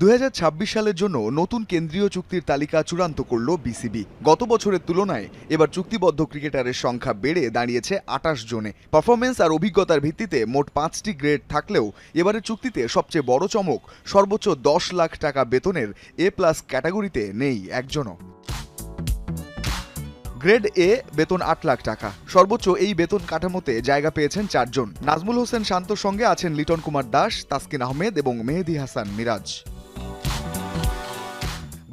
2026 সালের জন্য নতুন কেন্দ্রীয় চুক্তির তালিকা চূড়ান্ত করল বিসিবি। গত বছরের তুলনায় এবার চুক্তিবদ্ধ ক্রিকেটারের সংখ্যা বেড়ে দাঁড়িয়েছে 28 জনে। পারফরমেন্স আর অভিজ্ঞতার ভিত্তিতে মোট 5টি গ্রেড থাকলেও এবারের চুক্তিতে সবচেয়ে বড় চমক, সর্বোচ্চ 10 লাখ টাকা বেতনের এ+ ক্যাটাগরিতে নেই একজনও। গ্রেড এ বেতন 8 লাখ টাকা। সর্বোচ্চ এই বেতন কাঠামোতে জায়গা পেয়েছেন 4 জন। নাজমুল হোসেন শান্তর সঙ্গে আছেন লিটন কুমার দাস, তাসকিন আহমেদ এবং মেহেদী হাসান মিরাজ।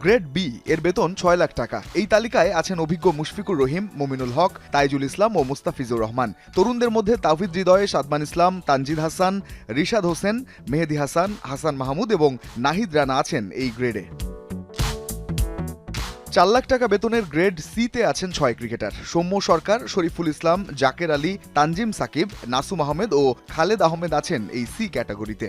গ্রেড বি এর বেতন 6 লাখ টাকা। এই তালিকায় আছেন অভিজ্ঞ মুশফিকুর রহিম, মুমিনুল হক, তাইজুল ইসলাম ও মুস্তাফিজুর রহমান। তরুণদের মধ্যে তাওহিদ হৃদয়, সাদমান ইসলাম, তানজিদ হাসান, রিশাদ হোসেন, মেহেদী হাসান, হাসান মাহমুদ এবং নাহিদ রানা আছেন এই গ্রেডে। 4 লাখ টাকা বেতনের গ্রেড সি তে আছেন 6 ক্রিকেটার। সৌম্য সরকার, শরীফুল ইসলাম, জাকের আলী, তানজিম সাকিব, নাসুম আহমেদ ও খালেদ আহমেদ আছেন এই সি ক্যাটাগরিতে।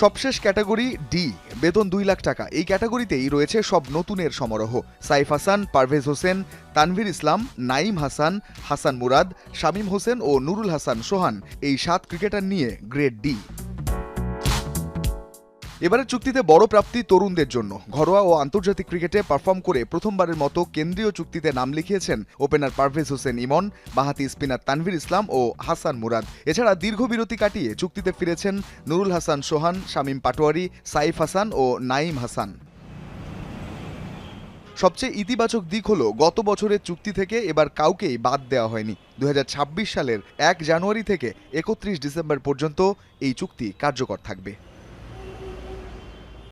সবশেষ ক্যাটাগরি ডি, বেতন 2 লাখ টাকা। এই ক্যাটাগরিতেই রয়েছে সব নতুনের সমারোহ। সাইফ হাসান, পারভেজ হোসেন, তানভীর ইসলাম, নাইম হাসান, হাসান মুরাদ, শামীম হোসেন ও নুরুল হাসান সোহান, এই 7 ক্রিকেটার নিয়ে গ্রেড ডি। এবারের চুক্তিতে বড় প্রাপ্তি তরুণদের জন্য। ঘরোয়া ও আন্তর্জাতিক ক্রিকেটে পারফর্ম করে প্রথমবারের মতো কেন্দ্রীয় চুক্তিতে নাম লিখিয়েছেন ওপেনার পারভেজ হোসেন ইমন, বাঁহাতি স্পিনার তানভীর ইসলাম ও হাসান মুরাদ। এছাড়া দীর্ঘ বিরতি কাটিয়ে চুক্তিতে ফিরেছেন নুরুল হাসান সোহান, শামীম পাটোয়ারি, সাইফ হাসান ও নাইম হাসান। সবচেয়ে ইতিবাচক দিক হলো গত বছরের চুক্তি থেকে এবার কাউকেই বাদ দেওয়া হয়নি। 2026 সালের 1 জানুয়ারি থেকে 31 ডিসেম্বর পর্যন্ত এই চুক্তি কার্যকর থাকবে।